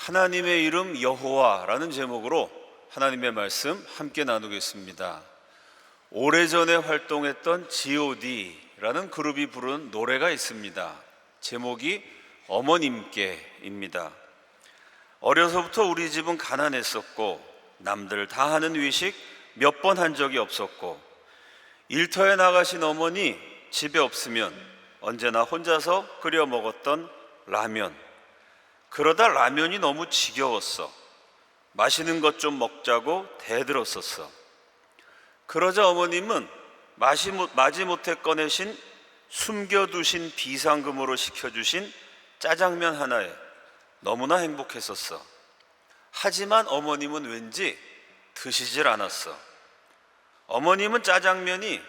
하나님의 이름 여호와라는 제목으로 하나님의 말씀 함께 나누겠습니다. 오래전에 활동했던 G.O.D라는 그룹이 부른 노래가 있습니다. 제목이 어머님께입니다. 어려서부터 우리 집은 가난했었고 남들 다 하는 외식 몇 번 한 적이 없었고 일터에 나가신 어머니 집에 없으면 언제나 혼자서 끓여 먹었던 라면, 그러다 라면이 너무 지겨웠어. 맛있는 것 좀 먹자고 대들었었어. 그러자 어머님은 마지못해 꺼내신 숨겨두신 비상금으로 시켜주신 짜장면 하나에 너무나 행복했었어. 하지만 어머님은 왠지 드시질 않았어. 어머님은 짜장면이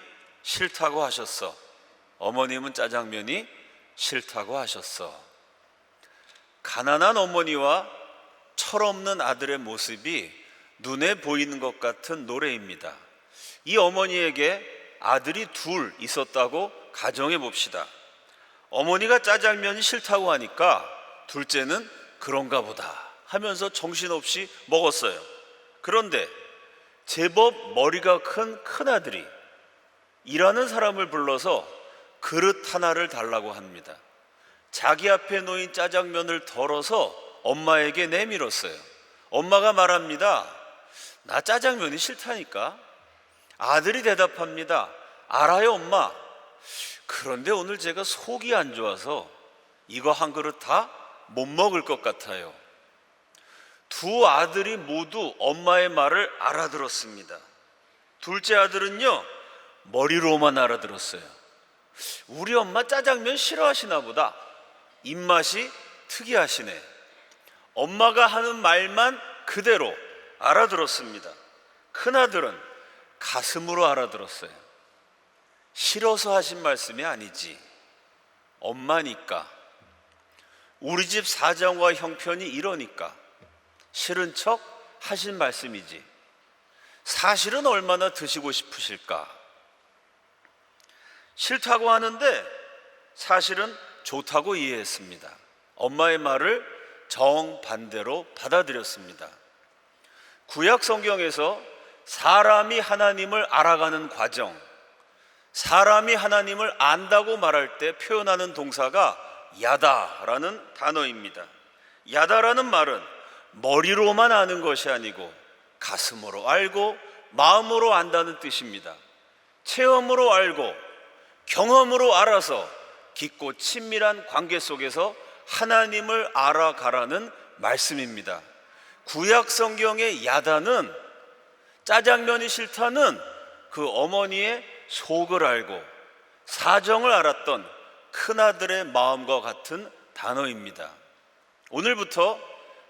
싫다고 하셨어. 어머님은 짜장면이 싫다고 하셨어. 가난한 어머니와 철없는 아들의 모습이 눈에 보이는 것 같은 노래입니다. 이 어머니에게 아들이 둘 있었다고 가정해 봅시다. 어머니가 짜장면이 싫다고 하니까 둘째는 그런가 보다 하면서 정신없이 먹었어요. 그런데 제법 머리가 큰 큰아들이 일하는 사람을 불러서 그릇 하나를 달라고 합니다. 자기 앞에 놓인 짜장면을 덜어서 엄마에게 내밀었어요. 엄마가 말합니다. 나 짜장면이 싫다니까. 아들이 대답합니다. 알아요, 엄마. 그런데 오늘 제가 속이 안 좋아서 이거 한 그릇 다 못 먹을 것 같아요. 두 아들이 모두 엄마의 말을 알아들었습니다. 둘째 아들은요, 머리로만 알아들었어요. 우리 엄마 짜장면 싫어하시나 보다. 입맛이 특이하시네. 엄마가 하는 말만 그대로 알아들었습니다. 큰아들은 가슴으로 알아들었어요. 싫어서 하신 말씀이 아니지. 엄마니까. 우리 집 사정과 형편이 이러니까 싫은 척 하신 말씀이지. 사실은 얼마나 드시고 싶으실까? 싫다고 하는데 사실은 좋다고 이해했습니다. 엄마의 말을 정반대로 받아들였습니다. 구약 성경에서 사람이 하나님을 알아가는 과정, 사람이 하나님을 안다고 말할 때 표현하는 동사가 야다라는 단어입니다. 야다라는 말은 머리로만 아는 것이 아니고 가슴으로 알고 마음으로 안다는 뜻입니다. 체험으로 알고 경험으로 알아서 깊고 친밀한 관계 속에서 하나님을 알아가라는 말씀입니다. 구약 성경의 야다는 짜장면이 싫다는 그 어머니의 속을 알고 사정을 알았던 큰아들의 마음과 같은 단어입니다. 오늘부터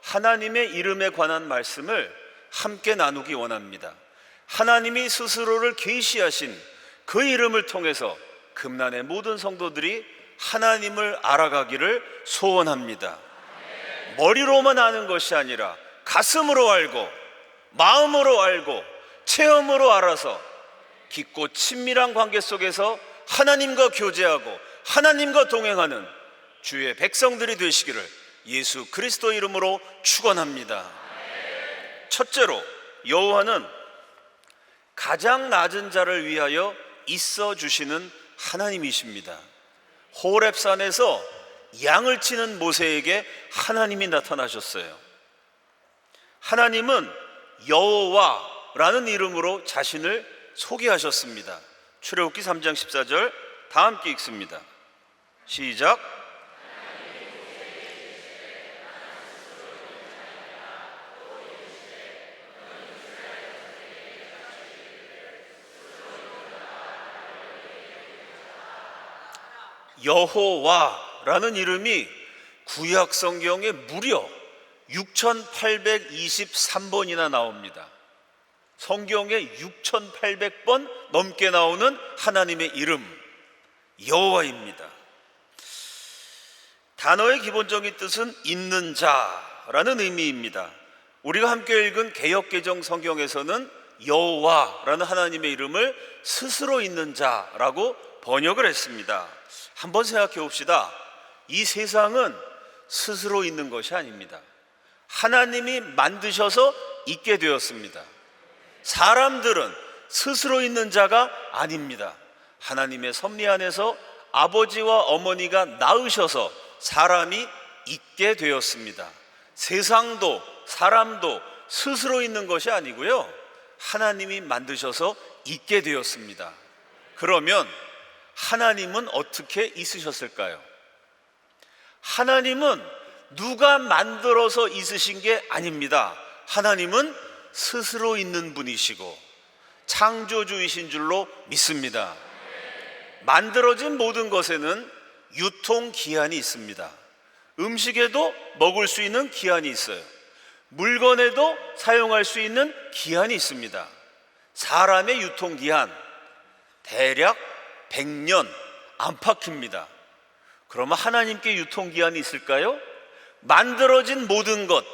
하나님의 이름에 관한 말씀을 함께 나누기 원합니다. 하나님이 스스로를 계시하신 그 이름을 통해서 금난의 모든 성도들이 하나님을 알아가기를 소원합니다. 머리로만 아는 것이 아니라 가슴으로 알고 마음으로 알고 체험으로 알아서 깊고 친밀한 관계 속에서 하나님과 교제하고 하나님과 동행하는 주의 백성들이 되시기를 예수 그리스도 이름으로 축원합니다. 첫째로, 여호와는 가장 낮은 자를 위하여 있어 주시는 하나님이십니다. 호렙산에서 양을 치는 모세에게 하나님이 나타나셨어요. 하나님은 여호와라는 이름으로 자신을 소개하셨습니다. 출애굽기 3장 14절 다 함께 읽습니다. 시작. 여호와라는 이름이 구약 성경에 무려 6823번이나 나옵니다. 성경에 6800번 넘게 나오는 하나님의 이름 여호와입니다. 단어의 기본적인 뜻은 있는 자라는 의미입니다. 우리가 함께 읽은 개역개정 성경에서는 여호와라는 하나님의 이름을 스스로 있는 자라고 번역을 했습니다. 한번 생각해 봅시다. 이 세상은 스스로 있는 것이 아닙니다. 하나님이 만드셔서 있게 되었습니다. 사람들은 스스로 있는 자가 아닙니다. 하나님의 섭리 안에서 아버지와 어머니가 낳으셔서 사람이 있게 되었습니다. 세상도 사람도 스스로 있는 것이 아니고요, 하나님이 만드셔서 있게 되었습니다. 그러면 하나님은 어떻게 있으셨을까요? 하나님은 누가 만들어서 있으신 게 아닙니다. 하나님은 스스로 있는 분이시고 창조주이신 줄로 믿습니다. 만들어진 모든 것에는 유통기한이 있습니다. 음식에도 먹을 수 있는 기한이 있어요. 물건에도 사용할 수 있는 기한이 있습니다. 사람의 유통기한 대략 100년 안팎입니다. 그러면 하나님께 유통기한이 있을까요? 만들어진 모든 것,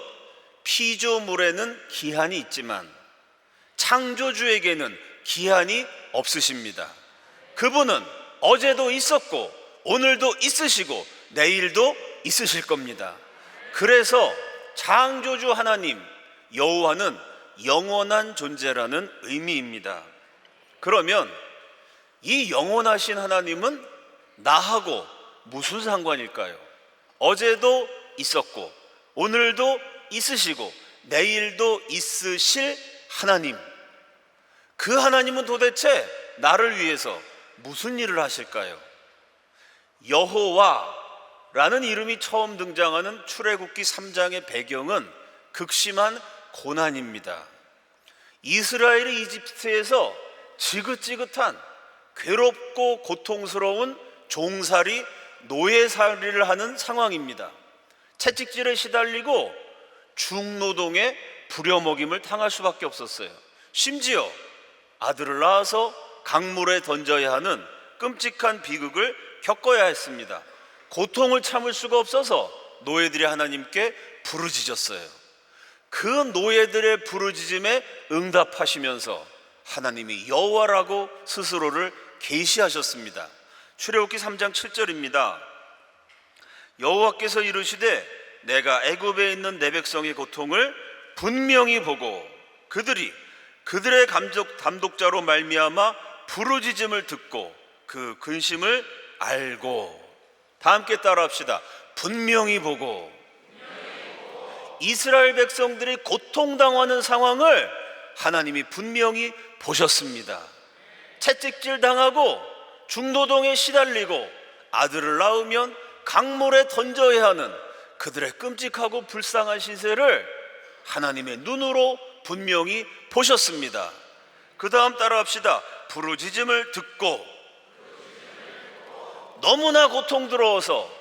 피조물에는 기한이 있지만 창조주에게는 기한이 없으십니다. 그분은 어제도 있었고 오늘도 있으시고 내일도 있으실 겁니다. 그래서 창조주 하나님 여호와는 영원한 존재라는 의미입니다. 그러면 이 영원하신 하나님은 나하고 무슨 상관일까요? 어제도 있었고 오늘도 있으시고 내일도 있으실 하나님, 그 하나님은 도대체 나를 위해서 무슨 일을 하실까요? 여호와라는 이름이 처음 등장하는 출애굽기 3장의 배경은 극심한 고난입니다. 이스라엘이 이집트에서 지긋지긋한 괴롭고 고통스러운 종살이, 노예살이를 하는 상황입니다. 채찍질에 시달리고 중노동에 부려먹임을 당할 수밖에 없었어요. 심지어 아들을 낳아서 강물에 던져야 하는 끔찍한 비극을 겪어야 했습니다. 고통을 참을 수가 없어서 노예들이 하나님께 부르짖었어요. 그 노예들의 부르짖음에 응답하시면서 하나님이 여호와라고 스스로를 계시하셨습니다. 출애굽기 3장 7절입니다. 여호와께서 이르시되 내가 애굽에 있는 내 백성의 고통을 분명히 보고 그들의 감독자로 말미암아 부르짖음을 듣고 그 근심을 알고. 다 함께 따라합시다. 분명히 보고. 이스라엘 백성들이 고통당하는 상황을 하나님이 분명히 보셨습니다. 채찍질 당하고 중노동에 시달리고 아들을 낳으면 강물에 던져야 하는 그들의 끔찍하고 불쌍한 시세를 하나님의 눈으로 분명히 보셨습니다. 그 다음 따라합시다. 부르짖음을 듣고. 너무나 고통스러워서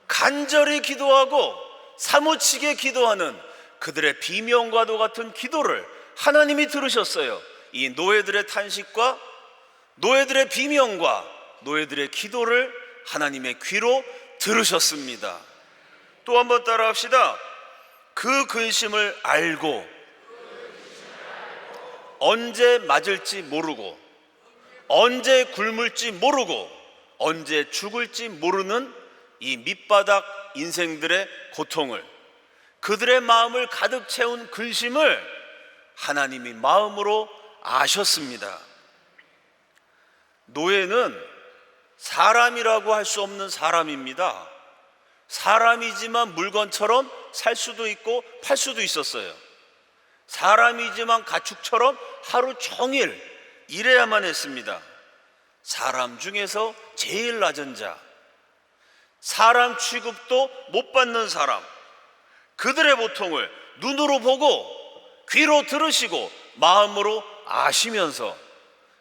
간절히 기도하고 사무치게 기도하는 그들의 비명과도 같은 기도를 하나님이 들으셨어요. 이 노예들의 탄식과 노예들의 비명과 노예들의 기도를 하나님의 귀로 들으셨습니다. 또 한번 따라합시다. 그 근심을 알고. 언제 맞을지 모르고 언제 굶을지 모르고 언제 죽을지 모르는 이 밑바닥 인생들의 고통을, 그들의 마음을 가득 채운 근심을 하나님이 마음으로 아셨습니다. 노예는 사람이라고 할 수 없는 사람입니다. 사람이지만 물건처럼 살 수도 있고 팔 수도 있었어요. 사람이지만 가축처럼 하루 종일 일해야만 했습니다. 사람 중에서 제일 낮은 자, 사람 취급도 못 받는 사람, 그들의 고통을 눈으로 보고 귀로 들으시고 마음으로 아시면서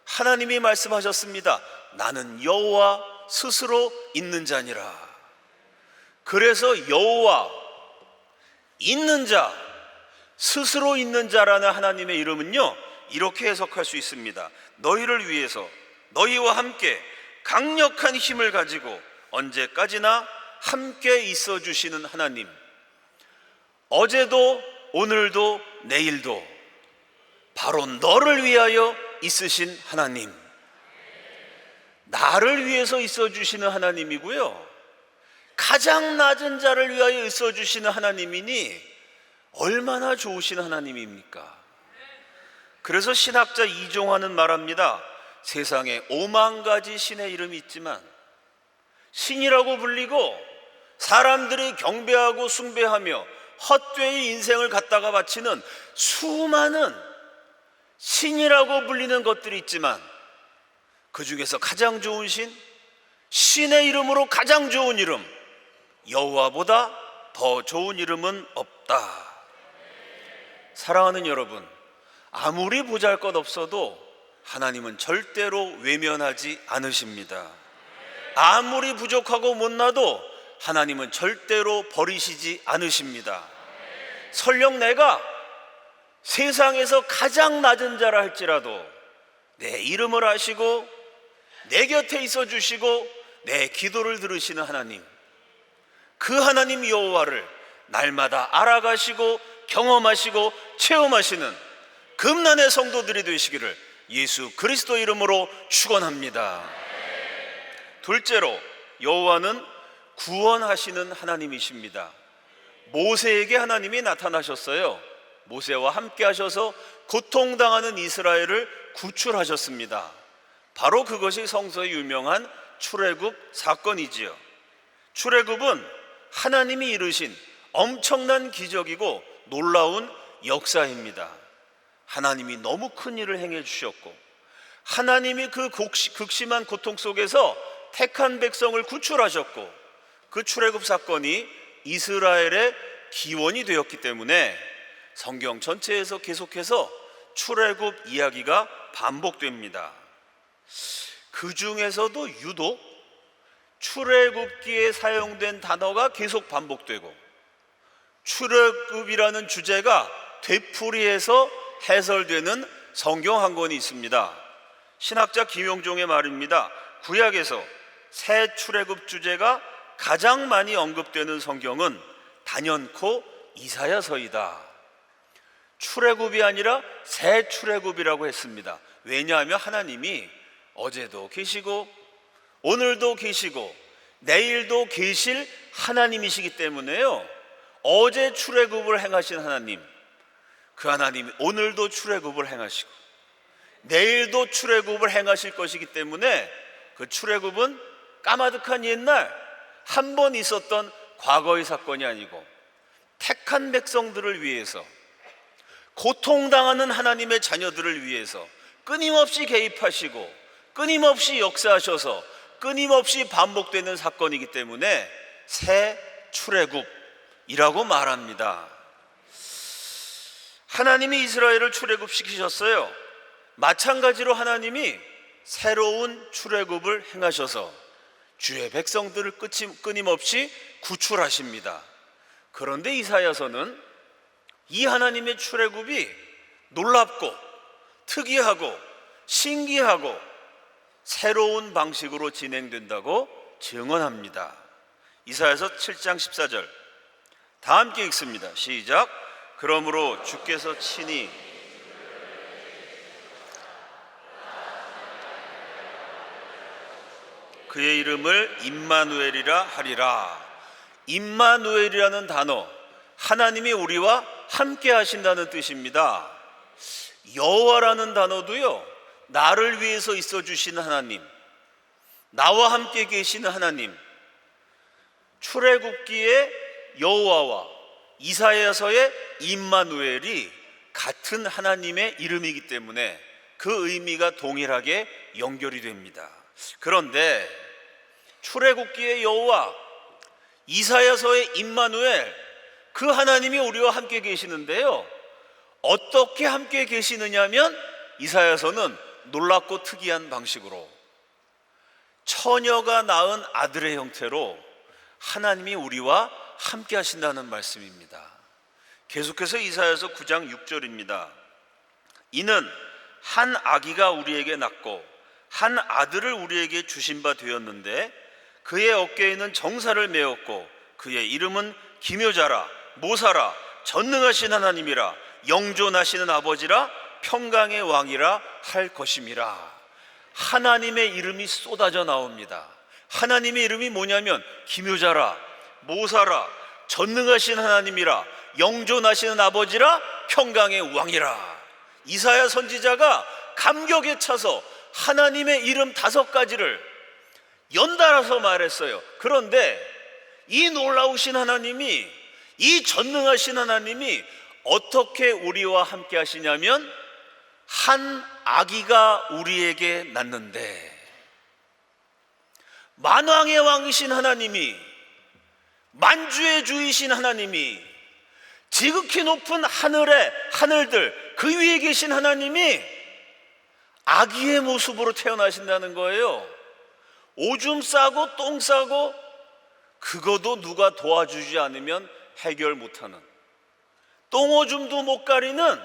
하나님이 말씀하셨습니다. 나는 여호와 스스로 있는 자니라. 그래서 여호와, 있는 자, 스스로 있는 자라는 하나님의 이름은요, 이렇게 해석할 수 있습니다. 너희를 위해서 너희와 함께 강력한 힘을 가지고 언제까지나 함께 있어 주시는 하나님, 어제도 오늘도 내일도 바로 너를 위하여 있으신 하나님, 나를 위해서 있어 주시는 하나님이고요, 가장 낮은 자를 위하여 있어 주시는 하나님이니 얼마나 좋으신 하나님입니까? 그래서 신학자 이종환은 말합니다. 세상에 5만 가지 신의 이름이 있지만 신이라고 불리고 사람들이 경배하고 숭배하며 헛되이 인생을 갖다가 바치는 수많은 신이라고 불리는 것들이 있지만 그 중에서 가장 좋은 신, 신의 이름으로 가장 좋은 이름, 여호와보다 더 좋은 이름은 없다. 사랑하는 여러분, 아무리 보잘것없어도 하나님은 절대로 외면하지 않으십니다. 아무리 부족하고 못나도 하나님은 절대로 버리시지 않으십니다. 설령 내가 세상에서 가장 낮은 자라 할지라도 내 이름을 아시고 내 곁에 있어 주시고 내 기도를 들으시는 하나님, 그 하나님 여호와를 날마다 알아가시고 경험하시고 체험하시는 금난의 성도들이 되시기를 예수 그리스도 이름으로 축원합니다. 둘째로, 여호와는 구원하시는 하나님이십니다. 모세에게 하나님이 나타나셨어요. 모세와 함께 하셔서 고통당하는 이스라엘을 구출하셨습니다. 바로 그것이 성서의 유명한 출애굽 사건이지요. 출애굽은 하나님이 이루신 엄청난 기적이고 놀라운 역사입니다. 하나님이 너무 큰 일을 행해 주셨고 하나님이 그 극심한 고통 속에서 택한 백성을 구출하셨고 그 출애굽 사건이 이스라엘의 기원이 되었기 때문에 성경 전체에서 계속해서 출애굽 이야기가 반복됩니다. 그 중에서도 유독 출애굽기에 사용된 단어가 계속 반복되고 출애굽이라는 주제가 되풀이해서 해설되는 성경 한 권이 있습니다. 신학자 김용종의 말입니다. 구약에서 새 출애굽 주제가 가장 많이 언급되는 성경은 단연코 이사야서이다. 출애굽이 아니라 새 출애굽이라고 했습니다. 왜냐하면 하나님이 어제도 계시고 오늘도 계시고 내일도 계실 하나님이시기 때문에요. 어제 출애굽을 행하신 하나님, 그 하나님이 오늘도 출애굽을 행하시고 내일도 출애굽을 행하실 것이기 때문에 그 출애굽은 까마득한 옛날 한 번 있었던 과거의 사건이 아니고 택한 백성들을 위해서, 고통당하는 하나님의 자녀들을 위해서 끊임없이 개입하시고 끊임없이 역사하셔서 끊임없이 반복되는 사건이기 때문에 새 출애굽이라고 말합니다. 하나님이 이스라엘을 출애굽시키셨어요. 마찬가지로 하나님이 새로운 출애굽을 행하셔서 주의 백성들을 끊임없이 구출하십니다. 그런데 이사야서는 이 하나님의 출애굽이 놀랍고 특이하고 신기하고 새로운 방식으로 진행된다고 증언합니다. 이사야서 7장 14절 다 함께 읽습니다. 시작. 그러므로 주께서 친히 그의 이름을 임마누엘이라 하리라. 임마누엘이라는 단어, 하나님이 우리와 함께 하신다는 뜻입니다. 여호와라는 단어도요, 나를 위해서 있어 주시는 하나님, 나와 함께 계시는 하나님. 출애굽기의 여호와와 이사야서의 임마누엘이 같은 하나님의 이름이기 때문에 그 의미가 동일하게 연결이 됩니다. 그런데 출애굽기의 여호와, 이사야서의 임마누엘, 그 하나님이 우리와 함께 계시는데요, 어떻게 함께 계시느냐면 이사야서는 놀랍고 특이한 방식으로 처녀가 낳은 아들의 형태로 하나님이 우리와 함께 하신다는 말씀입니다. 계속해서 이사야서 9장 6절입니다. 이는 한 아기가 우리에게 낳고 한 아들을 우리에게 주신 바 되었는데 그의 어깨에는 정사를 메었고 그의 이름은 기묘자라, 모사라, 전능하신 하나님이라, 영존하시는 아버지라, 평강의 왕이라 할 것임이라. 하나님의 이름이 쏟아져 나옵니다. 하나님의 이름이 뭐냐면 기묘자라, 모사라, 전능하신 하나님이라, 영존하시는 아버지라 평강의 왕이라. 이사야 선지자가 감격에 차서 하나님의 이름 5가지를 연달아서 말했어요. 그런데 이 놀라우신 하나님이, 이 전능하신 하나님이 어떻게 우리와 함께 하시냐면, 한 아기가 우리에게 낳는데, 만왕의 왕이신 하나님이, 만주의 주이신 하나님이, 지극히 높은 하늘들 그 위에 계신 하나님이 아기의 모습으로 태어나신다는 거예요. 오줌 싸고 똥 싸고 그것도 누가 도와주지 않으면 해결 못하는, 똥오줌도 못 가리는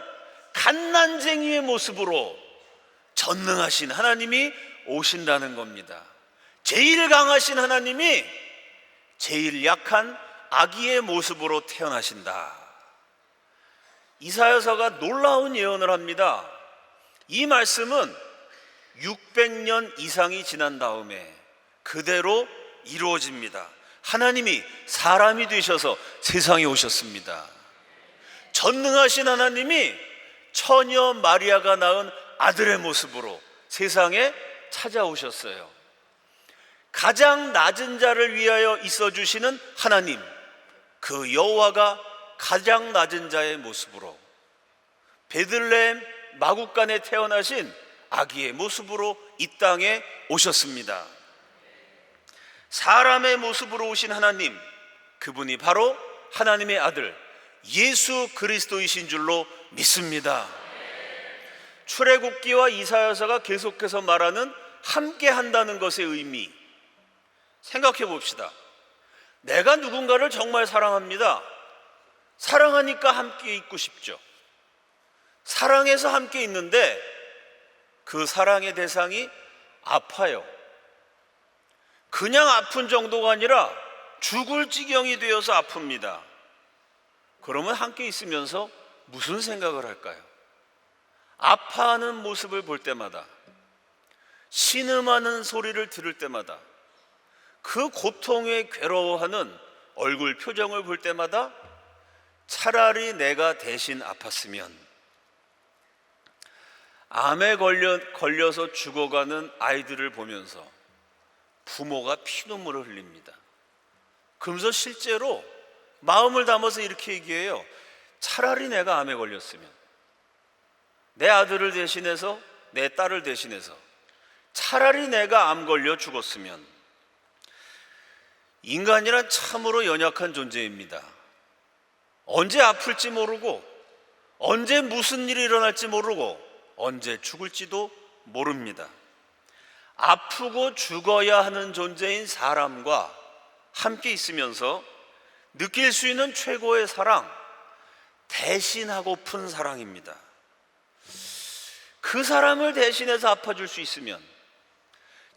갓난쟁이의 모습으로 전능하신 하나님이 오신다는 겁니다. 제일 강하신 하나님이 제일 약한 아기의 모습으로 태어나신다. 이사야서가 놀라운 예언을 합니다. 이 말씀은 600년 이상이 지난 다음에 그대로 이루어집니다. 하나님이 사람이 되셔서 세상에 오셨습니다. 전능하신 하나님이 처녀 마리아가 낳은 아들의 모습으로 세상에 찾아오셨어요. 가장 낮은 자를 위하여 있어주시는 하나님, 그 여호와가 가장 낮은 자의 모습으로 베들레헴 마구간에 태어나신 아기의 모습으로 이 땅에 오셨습니다. 사람의 모습으로 오신 하나님, 그분이 바로 하나님의 아들 예수 그리스도이신 줄로 믿습니다. 출애굽기와 이사야서가 계속해서 말하는 함께 한다는 것의 의미, 생각해 봅시다. 내가 누군가를 정말 사랑합니다. 사랑하니까 함께 있고 싶죠. 사랑해서 함께 있는데 그 사랑의 대상이 아파요. 그냥 아픈 정도가 아니라 죽을 지경이 되어서 아픕니다. 그러면 함께 있으면서 무슨 생각을 할까요? 아파하는 모습을 볼 때마다, 신음하는 소리를 들을 때마다, 그 고통에 괴로워하는 얼굴 표정을 볼 때마다 차라리 내가 대신 아팠으면. 암에 걸려서 죽어가는 아이들을 보면서 부모가 피눈물을 흘립니다. 그러면서 실제로 마음을 담아서 이렇게 얘기해요. 차라리 내가 암에 걸렸으면, 내 아들을 대신해서, 내 딸을 대신해서 차라리 내가 암 걸려 죽었으면. 인간이란 참으로 연약한 존재입니다. 언제 아플지 모르고, 언제 무슨 일이 일어날지 모르고, 언제 죽을지도 모릅니다. 아프고 죽어야 하는 존재인 사람과 함께 있으면서 느낄 수 있는 최고의 사랑, 대신하고픈 사랑입니다. 그 사람을 대신해서 아파줄 수 있으면,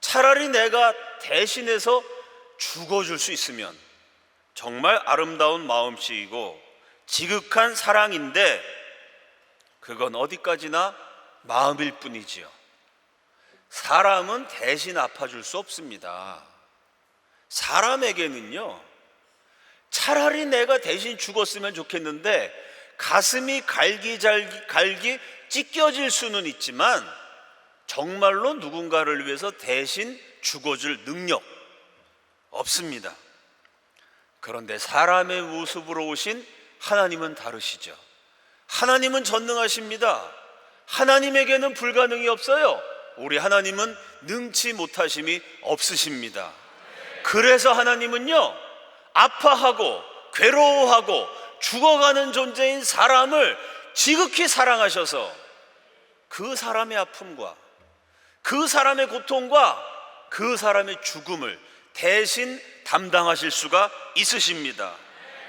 차라리 내가 대신해서 죽어줄 수 있으면 정말 아름다운 마음씨이고 지극한 사랑인데, 그건 어디까지나 마음일 뿐이지요. 사람은 대신 아파줄 수 없습니다. 사람에게는요, 차라리 내가 대신 죽었으면 좋겠는데 가슴이 갈기 찢겨질 수는 있지만 정말로 누군가를 위해서 대신 죽어줄 능력 없습니다. 그런데 사람의 모습으로 오신 하나님은 다르시죠. 하나님은 전능하십니다. 하나님에게는 불가능이 없어요. 우리 하나님은 능치 못하심이 없으십니다. 그래서 하나님은요, 아파하고 괴로워하고 죽어가는 존재인 사람을 지극히 사랑하셔서 그 사람의 아픔과 그 사람의 고통과 그 사람의 죽음을 대신 담당하실 수가 있으십니다.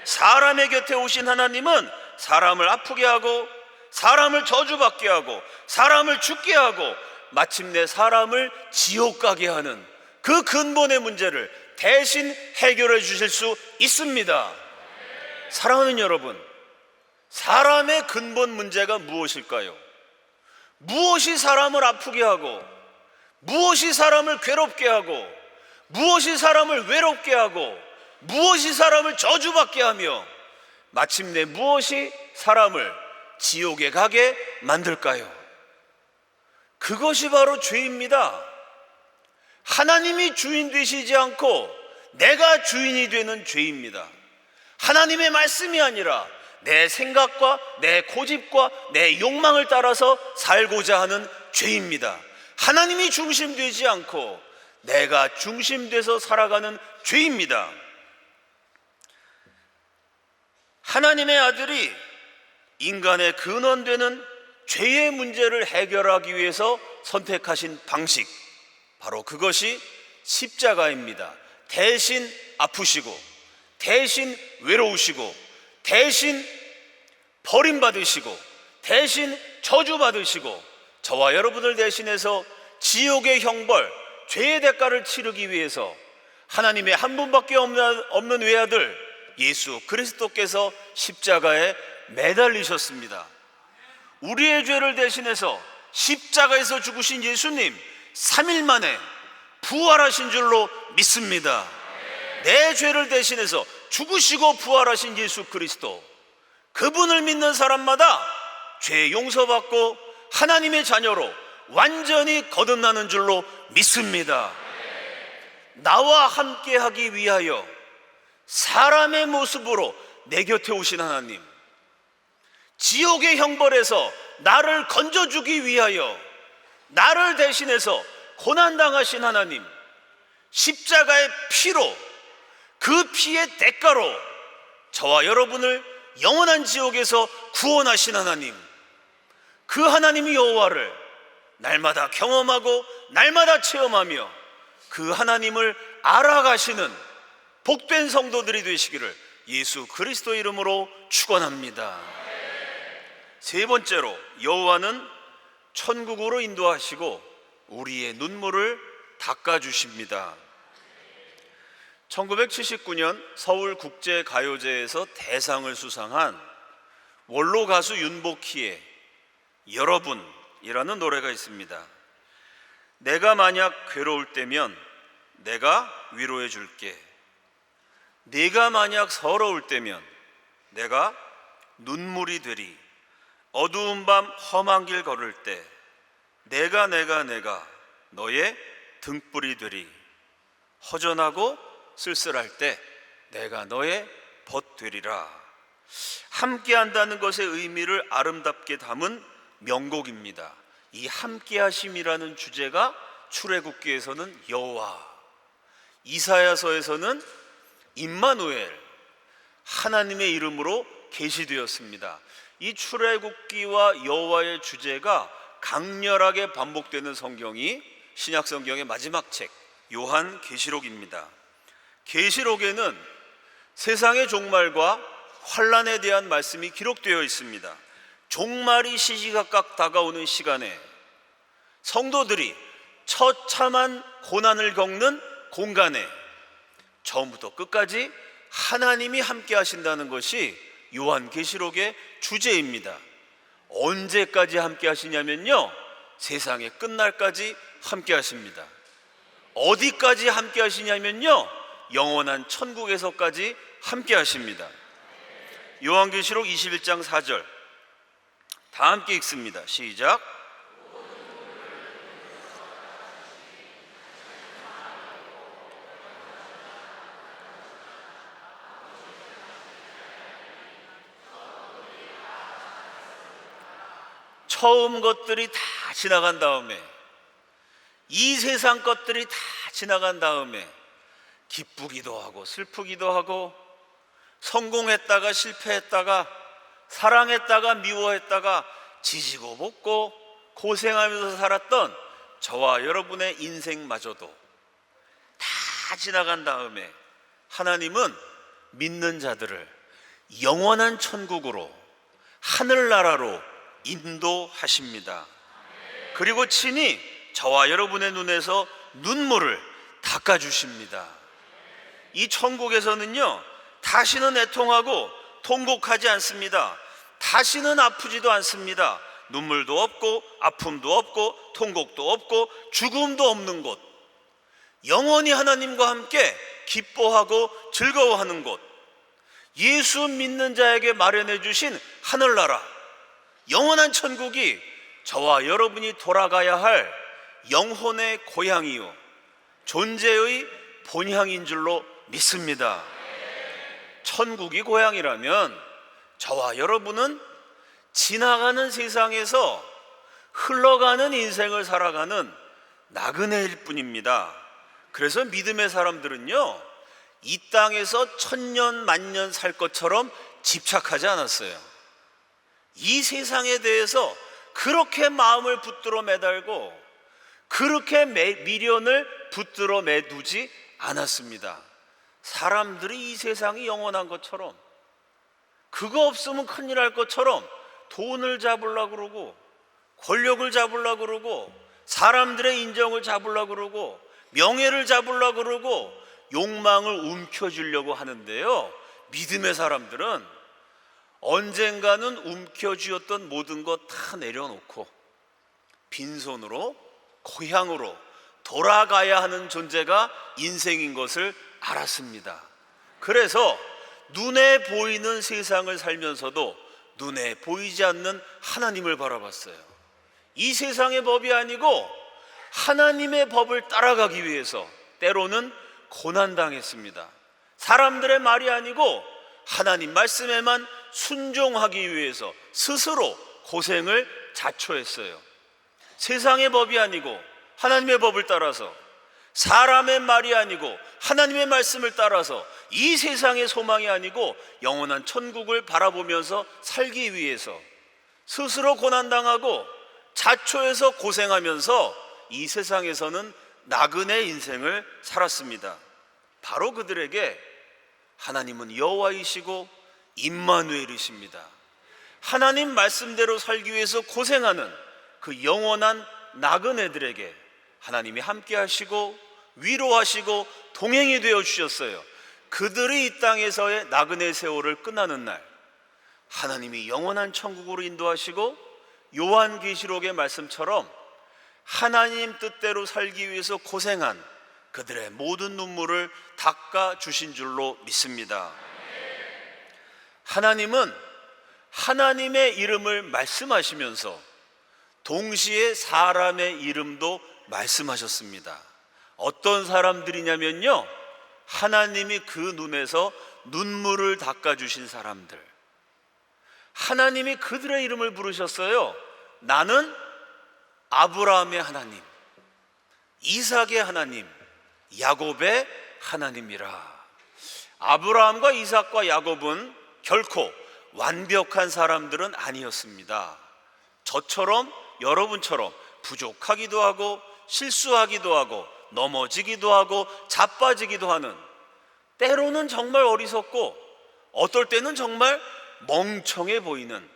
사람의 곁에 오신 하나님은 사람을 아프게 하고, 사람을 저주받게 하고, 사람을 죽게 하고, 마침내 사람을 지옥 가게 하는 그 근본의 문제를 대신 해결해 주실 수 있습니다. 사랑하는 여러분, 사람의 근본 문제가 무엇일까요? 무엇이 사람을 아프게 하고, 무엇이 사람을 괴롭게 하고, 무엇이 사람을 외롭게 하고, 무엇이 사람을 저주받게 하며, 마침내 무엇이 사람을 지옥에 가게 만들까요? 그것이 바로 죄입니다. 하나님이 주인 되시지 않고 내가 주인이 되는 죄입니다. 하나님의 말씀이 아니라 내 생각과 내 고집과 내 욕망을 따라서 살고자 하는 죄입니다. 하나님이 중심되지 않고 내가 중심돼서 살아가는 죄입니다. 하나님의 아들이 인간의 근원되는 죄의 문제를 해결하기 위해서 선택하신 방식, 바로 그것이 십자가입니다. 대신 아프시고, 대신 외로우시고, 대신 버림받으시고, 대신 저주받으시고, 저와 여러분을 대신해서 지옥의 형벌, 죄의 대가를 치르기 위해서 하나님의 한 분밖에 없는 외아들 예수 그리스도께서 십자가에 매달리셨습니다. 우리의 죄를 대신해서 십자가에서 죽으신 예수님, 3일 만에 부활하신 줄로 믿습니다. 내 죄를 대신해서 죽으시고 부활하신 예수 그리스도, 그분을 믿는 사람마다 죄 용서받고 하나님의 자녀로 완전히 거듭나는 줄로 믿습니다. 나와 함께 하기 위하여 사람의 모습으로 내 곁에 오신 하나님, 지옥의 형벌에서 나를 건져주기 위하여 나를 대신해서 고난당하신 하나님, 십자가의 피로, 그 피의 대가로 저와 여러분을 영원한 지옥에서 구원하신 하나님, 그 하나님 여호와를 날마다 경험하고 날마다 체험하며 그 하나님을 알아가시는 복된 성도들이 되시기를 예수 그리스도 이름으로 축원합니다. 세 번째로, 여호와는 천국으로 인도하시고 우리의 눈물을 닦아주십니다. 1979년 서울국제가요제에서 대상을 수상한 원로 가수 윤복희의 여러분이라는 노래가 있습니다. 내가 만약 괴로울 때면 내가 위로해 줄게. 네가 만약 서러울 때면 내가 눈물이 되리. 어두운 밤 험한 길 걸을 때 내가 너의 등불이 되리. 허전하고 쓸쓸할 때 내가 너의 벗 되리라. 함께 한다는 것의 의미를 아름답게 담은 명곡입니다. 이 함께하심이라는 주제가 출애굽기에서는 여호와, 이사야서에서는 임마누엘, 하나님의 이름으로 계시되었습니다. 이 출애굽기와 여호와의 주제가 강렬하게 반복되는 성경이 신약 성경의 마지막 책 요한계시록입니다. 계시록에는 세상의 종말과 환난에 대한 말씀이 기록되어 있습니다. 종말이 시시각각 다가오는 시간에 성도들이 처참한 고난을 겪는 공간에 처음부터 끝까지 하나님이 함께 하신다는 것이 요한계시록의 주제입니다. 언제까지 함께 하시냐면요, 세상의 끝날까지 함께 하십니다. 어디까지 함께 하시냐면요, 영원한 천국에서까지 함께 하십니다. 요한계시록 21장 4절 다 함께 읽습니다. 시작. 처음 것들이 다 지나간 다음에, 이 세상 것들이 다 지나간 다음에 기쁘기도 하고 슬프기도 하고 성공했다가 실패했다가 사랑했다가 미워했다가 지지고 볶고 고생하면서 살았던 저와 여러분의 인생마저도 다 지나간 다음에 하나님은 믿는 자들을 영원한 천국으로, 하늘나라로 인도하십니다. 그리고 친히 저와 여러분의 눈에서 눈물을 닦아주십니다. 이 천국에서는요, 다시는 애통하고 통곡하지 않습니다. 다시는 아프지도 않습니다. 눈물도 없고 아픔도 없고 통곡도 없고 죽음도 없는 곳, 영원히 하나님과 함께 기뻐하고 즐거워하는 곳, 예수 믿는 자에게 마련해 주신 하늘나라, 영원한 천국이 저와 여러분이 돌아가야 할 영혼의 고향이요 존재의 본향인 줄로 믿습니다. 천국이 고향이라면 저와 여러분은 지나가는 세상에서 흘러가는 인생을 살아가는 나그네일 뿐입니다. 그래서 믿음의 사람들은요, 이 땅에서 천년 만년 살 것처럼 집착하지 않았어요. 이 세상에 대해서 그렇게 마음을 붙들어 매달고 그렇게 미련을 붙들어 매두지 않았습니다. 사람들이 이 세상이 영원한 것처럼, 그거 없으면 큰일 날 것처럼 돈을 잡으려고 그러고 권력을 잡으려고 그러고 사람들의 인정을 잡으려고 그러고 명예를 잡으려고 그러고 욕망을 움켜쥐려고 하는데요, 믿음의 사람들은 언젠가는 움켜쥐었던 모든 것 다 내려놓고 빈손으로 고향으로 돌아가야 하는 존재가 인생인 것을 알았습니다. 그래서 눈에 보이는 세상을 살면서도 눈에 보이지 않는 하나님을 바라봤어요. 이 세상의 법이 아니고 하나님의 법을 따라가기 위해서 때로는 고난당했습니다. 사람들의 말이 아니고 하나님 말씀에만 순종하기 위해서 스스로 고생을 자초했어요. 세상의 법이 아니고 하나님의 법을 따라서, 사람의 말이 아니고 하나님의 말씀을 따라서 이 세상의 소망이 아니고 영원한 천국을 바라보면서 살기 위해서 스스로 고난당하고 자초해서 고생하면서 이 세상에서는 나그네 인생을 살았습니다. 바로 그들에게 하나님은 여호와이시고 임마누엘이십니다. 하나님 말씀대로 살기 위해서 고생하는 그 영원한 나그네들에게 하나님이 함께 하시고 위로하시고 동행이 되어 주셨어요. 그들이 이 땅에서의 나그네 세월을 끝나는 날 하나님이 영원한 천국으로 인도하시고 요한계시록의 말씀처럼 하나님 뜻대로 살기 위해서 고생한 그들의 모든 눈물을 닦아 주신 줄로 믿습니다. 하나님은 하나님의 이름을 말씀하시면서 동시에 사람의 이름도 말씀하셨습니다. 어떤 사람들이냐면요, 하나님이 그 눈에서 눈물을 닦아주신 사람들, 하나님이 그들의 이름을 부르셨어요. 나는 아브라함의 하나님, 이삭의 하나님, 야곱의 하나님이라. 아브라함과 이삭과 야곱은 결코 완벽한 사람들은 아니었습니다. 저처럼 여러분처럼 부족하기도 하고 실수하기도 하고 넘어지기도 하고 자빠지기도 하는, 때로는 정말 어리석고 어떨 때는 정말 멍청해 보이는,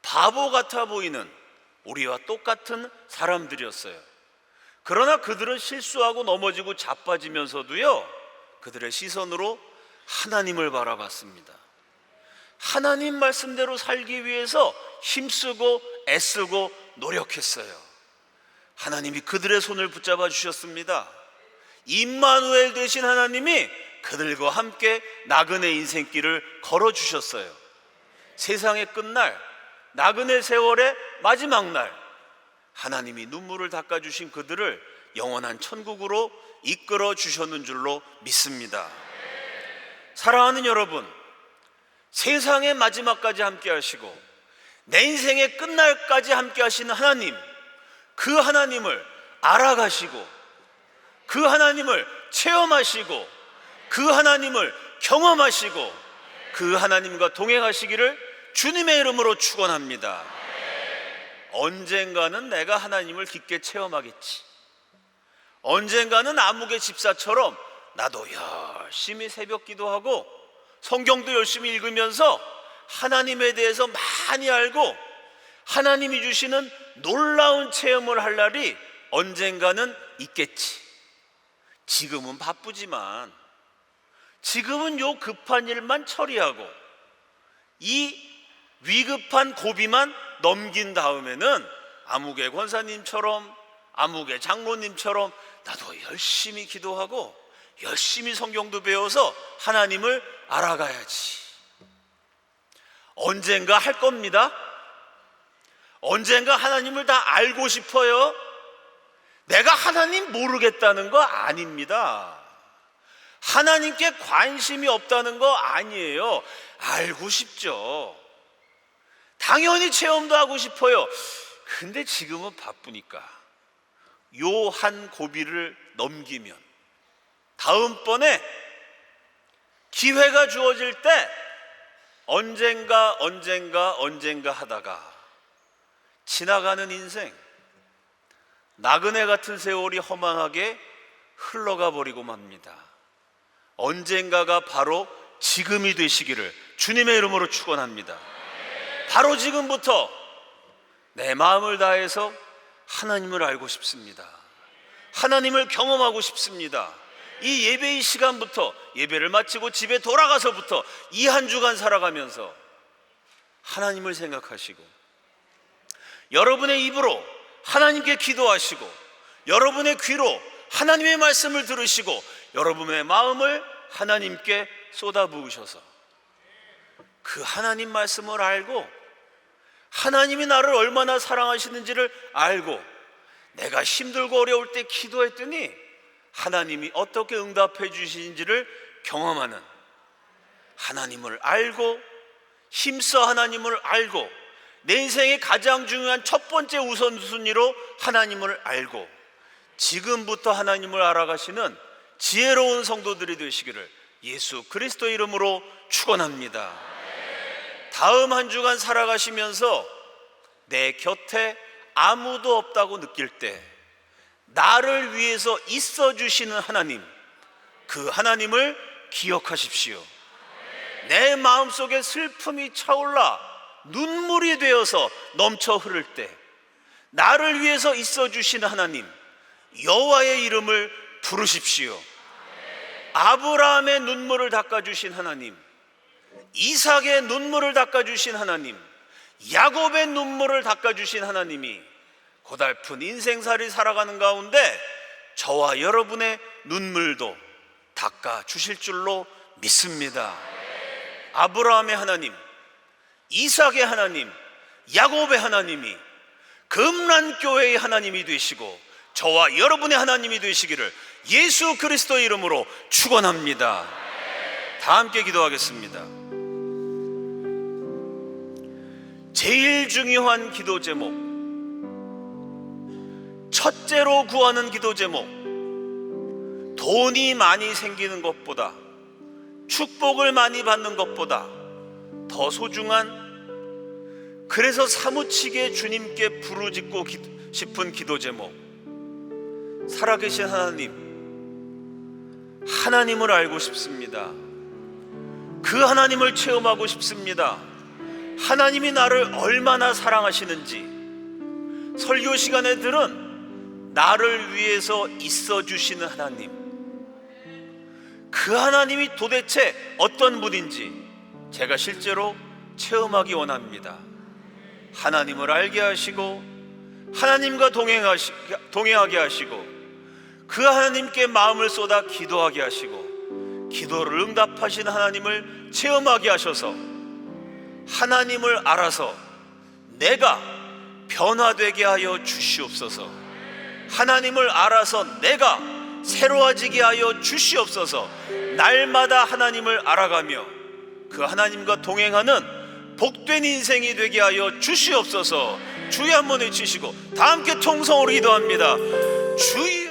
바보 같아 보이는 우리와 똑같은 사람들이었어요. 그러나 그들은 실수하고 넘어지고 자빠지면서도요, 그들의 시선으로 하나님을 바라봤습니다. 하나님 말씀대로 살기 위해서 힘쓰고 애쓰고 노력했어요. 하나님이 그들의 손을 붙잡아 주셨습니다. 임마누엘 되신 하나님이 그들과 함께 나그네 인생길을 걸어주셨어요. 세상의 끝날, 나그네 세월의 마지막 날, 하나님이 눈물을 닦아주신 그들을 영원한 천국으로 이끌어 주셨는 줄로 믿습니다. 사랑하는 여러분, 세상의 마지막까지 함께 하시고 내 인생의 끝날까지 함께 하시는 하나님, 그 하나님을 알아가시고 그 하나님을 체험하시고 그 하나님을 경험하시고 그 하나님과 동행하시기를 주님의 이름으로 축원합니다. 언젠가는 내가 하나님을 깊게 체험하겠지. 언젠가는 아무개 집사처럼 나도 열심히 새벽 기도하고 성경도 열심히 읽으면서 하나님에 대해서 많이 알고 하나님이 주시는 놀라운 체험을 할 날이 언젠가는 있겠지. 지금은 바쁘지만, 지금은 요 급한 일만 처리하고 이 위급한 고비만 넘긴 다음에는 아무개 권사님처럼, 아무개 장로님처럼 나도 열심히 기도하고 열심히 성경도 배워서 하나님을 알아가야지. 언젠가 할 겁니다. 언젠가 하나님을 다 알고 싶어요. 내가 하나님 모르겠다는 거 아닙니다. 하나님께 관심이 없다는 거 아니에요. 알고 싶죠. 당연히 체험도 하고 싶어요. 근데 지금은 바쁘니까 요 한 고비를 넘기면 다음번에 기회가 주어질 때 언젠가 하다가 지나가는 인생, 나그네 같은 세월이 허망하게 흘러가 버리고 맙니다. 언젠가가 바로 지금이 되시기를 주님의 이름으로 축원합니다. 바로 지금부터 내 마음을 다해서 하나님을 알고 싶습니다. 하나님을 경험하고 싶습니다. 이 예배의 시간부터, 예배를 마치고 집에 돌아가서부터 이 한 주간 살아가면서 하나님을 생각하시고 여러분의 입으로 하나님께 기도하시고 여러분의 귀로 하나님의 말씀을 들으시고 여러분의 마음을 하나님께 쏟아부으셔서 그 하나님 말씀을 알고 하나님이 나를 얼마나 사랑하시는지를 알고 내가 힘들고 어려울 때 기도했더니 하나님이 어떻게 응답해 주시는지를 경험하는, 하나님을 알고 힘써 하나님을 알고 내 인생의 가장 중요한 첫 번째 우선순위로 하나님을 알고 지금부터 하나님을 알아가시는 지혜로운 성도들이 되시기를 예수 그리스도 이름으로 축원합니다. 다음 한 주간 살아가시면서 내 곁에 아무도 없다고 느낄 때 나를 위해서 있어 주시는 하나님, 그 하나님을 기억하십시오. 내 마음속에 슬픔이 차올라 눈물이 되어서 넘쳐 흐를 때 나를 위해서 있어 주시는 하나님, 여호와의 이름을 부르십시오. 아브라함의 눈물을 닦아주신 하나님, 이삭의 눈물을 닦아주신 하나님, 야곱의 눈물을 닦아주신 하나님이 고달픈 인생살이 살아가는 가운데 저와 여러분의 눈물도 닦아주실 줄로 믿습니다. 아브라함의 하나님, 이삭의 하나님, 야곱의 하나님이 금란교회의 하나님이 되시고 저와 여러분의 하나님이 되시기를 예수 그리스도 이름으로 축원합니다. 다 함께 기도하겠습니다. 제일 중요한 기도 제목, 첫째로 구하는 기도 제목, 돈이 많이 생기는 것보다, 축복을 많이 받는 것보다 더 소중한, 그래서 사무치게 주님께 부르짖고 싶은 기도 제목, 살아계신 하나님을 알고 싶습니다. 그 하나님을 체험하고 싶습니다. 하나님이 나를 얼마나 사랑하시는지, 설교 시간에 들은 나를 위해서 있어 주시는 하나님, 그 하나님이 도대체 어떤 분인지 제가 실제로 체험하기 원합니다. 하나님을 알게 하시고 하나님과 동행하게 하시고 그 하나님께 마음을 쏟아 기도하게 하시고 기도를 응답하신 하나님을 체험하게 하셔서 하나님을 알아서 내가 변화되게 하여 주시옵소서. 하나님을 알아서 내가 새로워지게 하여 주시옵소서. 날마다 하나님을 알아가며 그 하나님과 동행하는 복된 인생이 되게 하여 주시옵소서. 주여 한번 외치시고 다 함께 통성으로 기도합니다. 주여